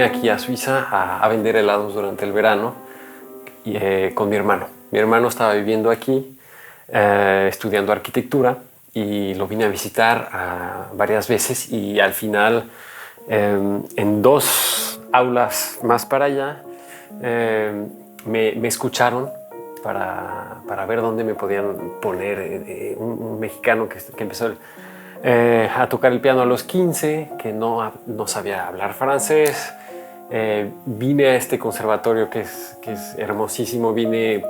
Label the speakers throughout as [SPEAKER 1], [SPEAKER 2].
[SPEAKER 1] vine aquí a Suiza a vender helados durante el verano con mi hermano. Mi hermano estaba viviendo aquí, estudiando arquitectura, y lo vine a visitar varias veces, y al final, en 2 aulas más para allá, me escucharon para ver dónde me podían poner. Un mexicano que empezó a tocar el piano a los 15, que no sabía hablar francés. Vine a este conservatorio que es hermosísimo. Vine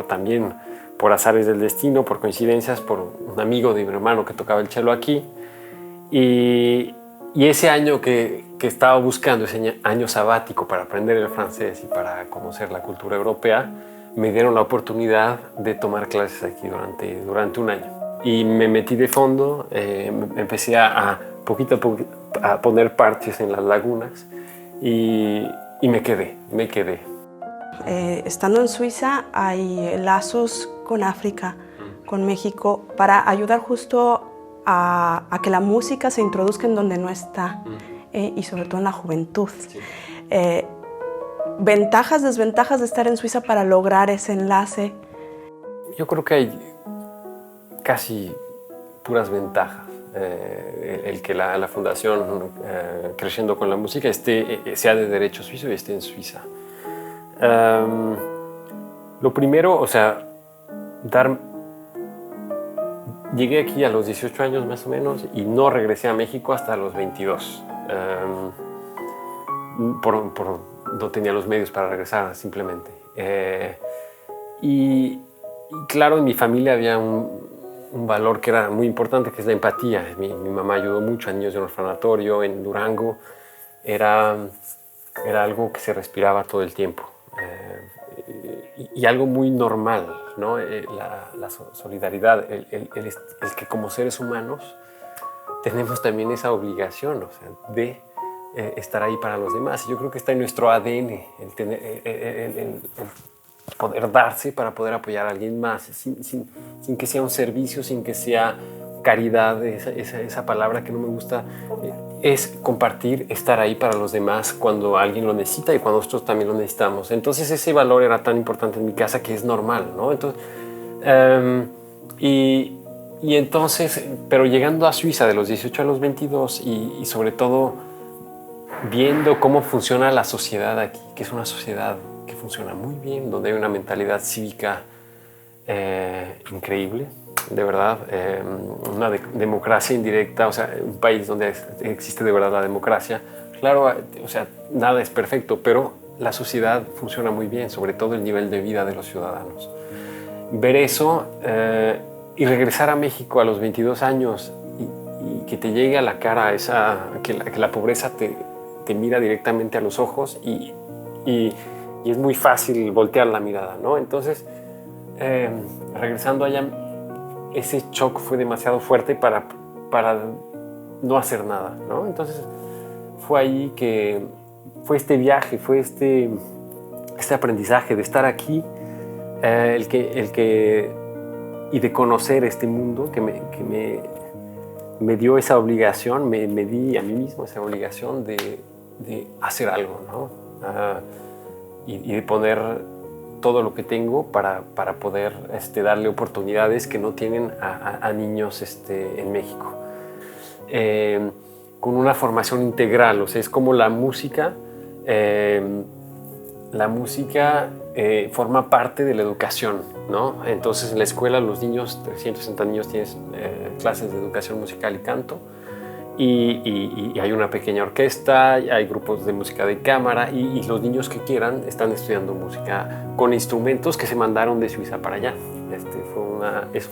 [SPEAKER 1] también por azares del destino, por coincidencias, por un amigo de mi hermano que tocaba el cello aquí. Y ese año que estaba buscando, ese año sabático para aprender el francés y para conocer la cultura europea, me dieron la oportunidad de tomar clases aquí durante un año. Y me metí de fondo, empecé poquito a poquito a poner parches en las lagunas, y me quedé.
[SPEAKER 2] Estando en Suiza hay lazos con África, con México, para ayudar justo a que la música se introduzca en donde no está, y sobre todo en la juventud.
[SPEAKER 1] Sí.
[SPEAKER 2] Ventajas, desventajas de estar en Suiza para lograr ese enlace.
[SPEAKER 1] Yo creo que hay casi puras ventajas. El que la fundación Creciendo con la Música sea de derecho suizo y esté en Suiza. Lo primero, o sea, llegué aquí a los 18 años más o menos, y no regresé a México hasta los 22. No tenía los medios para regresar, simplemente. Y claro, en mi familia había un valor que era muy importante, que es la empatía. Mi mamá ayudó mucho a niños de un orfanatorio en Durango. Era algo que se respiraba todo el tiempo. Y algo muy normal, ¿no? La solidaridad, el que como seres humanos tenemos también esa obligación, o sea, de estar ahí para los demás. Y yo creo que está en nuestro ADN el poder darse para poder apoyar a alguien más, sin que sea un servicio, sin que sea caridad, esa palabra que no me gusta. Es compartir, estar ahí para los demás cuando alguien lo necesita y cuando nosotros también lo necesitamos. Entonces ese valor era tan importante en mi casa, que es normal, ¿no? Entonces, entonces, pero llegando a Suiza de los 18 a los 22, y sobre todo viendo cómo funciona la sociedad aquí, que es una sociedad que funciona muy bien, donde hay una mentalidad cívica increíble, de verdad, una democracia indirecta, o sea, un país donde existe de verdad la democracia. Claro, o sea, nada es perfecto, pero la sociedad funciona muy bien, sobre todo el nivel de vida de los ciudadanos. Ver eso y regresar a México a los 22 años y que te llegue a la cara que la pobreza te mira directamente a los ojos, y es muy fácil voltear la mirada, ¿no? Entonces, regresando allá, ese shock fue demasiado fuerte para no hacer nada, ¿no? Entonces, fue ahí que fue este viaje, fue este aprendizaje de estar aquí, y de conocer este mundo que me dio esa obligación, me di a mí mismo esa obligación de hacer algo, ¿no? Y de poner todo lo que tengo para poder darle oportunidades que no tienen a niños en México. Con una formación integral, o sea, es como la música. La música forma parte de la educación, ¿no? Entonces, en la escuela los niños, 360 niños, tienen clases de educación musical y canto. Y hay una pequeña orquesta, hay grupos de música de cámara, y los niños que quieran están estudiando música con instrumentos que se mandaron de Suiza para allá.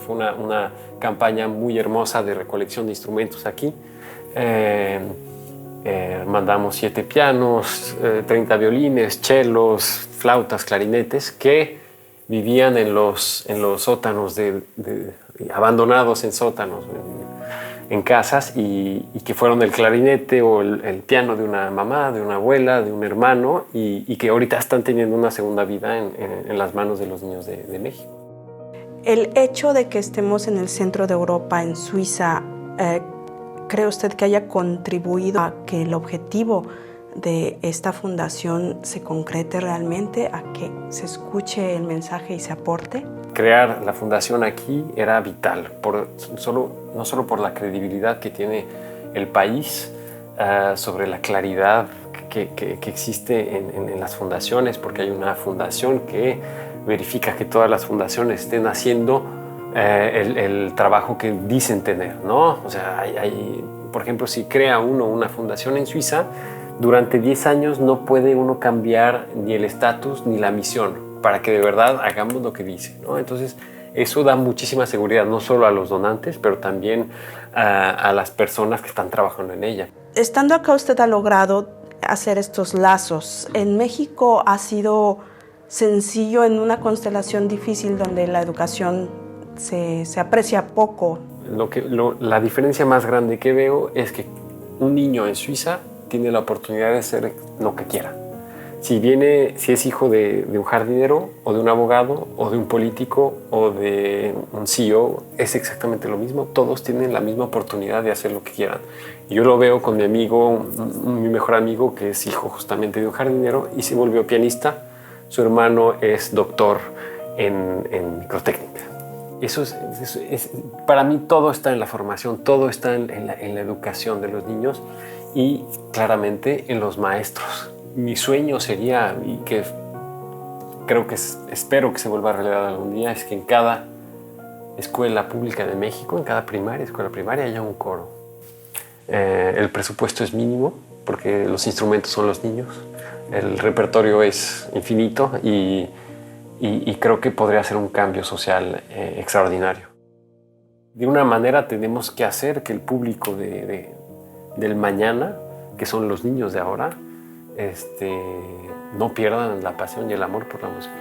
[SPEAKER 1] Fue una campaña muy hermosa de recolección de instrumentos aquí. Mandamos 7 pianos, 30 violines, chelos, flautas, clarinetes, que vivían en los sótanos, abandonados en sótanos, en casas, y que fueron el clarinete o el piano de una mamá, de una abuela, de un hermano, y que ahorita están teniendo una segunda vida en las manos de los niños de México.
[SPEAKER 2] El hecho de que estemos en el centro de Europa, en Suiza, ¿cree usted que haya contribuido a que el objetivo de esta fundación se concrete realmente, a que se escuche el mensaje y se aporte?
[SPEAKER 1] Crear la fundación aquí era vital, no solo por la credibilidad que tiene el país sobre la claridad que existe en las fundaciones, porque hay una fundación que verifica que todas las fundaciones estén haciendo el trabajo que dicen tener, ¿no? O sea, por ejemplo, si crea uno una fundación en Suiza, durante 10 años no puede uno cambiar ni el estatus ni la misión para que de verdad hagamos lo que dice, ¿no? Entonces, eso da muchísima seguridad, no solo a los donantes, pero también a las personas que están trabajando en ella.
[SPEAKER 2] Estando acá, usted ha logrado hacer estos lazos. En México ha sido sencillo en una constelación difícil donde la educación se aprecia poco.
[SPEAKER 1] La diferencia más grande que veo es que un niño en Suiza tiene la oportunidad de ser lo que quiera. Si es hijo de un jardinero o de un abogado o de un político o de un CEO, es exactamente lo mismo. Todos tienen la misma oportunidad de hacer lo que quieran. Y yo lo veo con mi amigo, mi mejor amigo, que es hijo justamente de un jardinero y se volvió pianista. Su hermano es doctor en microtécnica. Para mí todo está en la formación, todo está en la educación de los niños y claramente en los maestros. Mi sueño sería, y que espero que se vuelva a realidad algún día, es que en cada escuela pública de México, en cada escuela primaria, haya un coro. El presupuesto es mínimo porque los instrumentos son los niños, el repertorio es infinito y creo que podría ser un cambio social extraordinario. De una manera tenemos que hacer que el público del mañana, que son los niños de ahora, no pierdan la pasión y el amor por la música.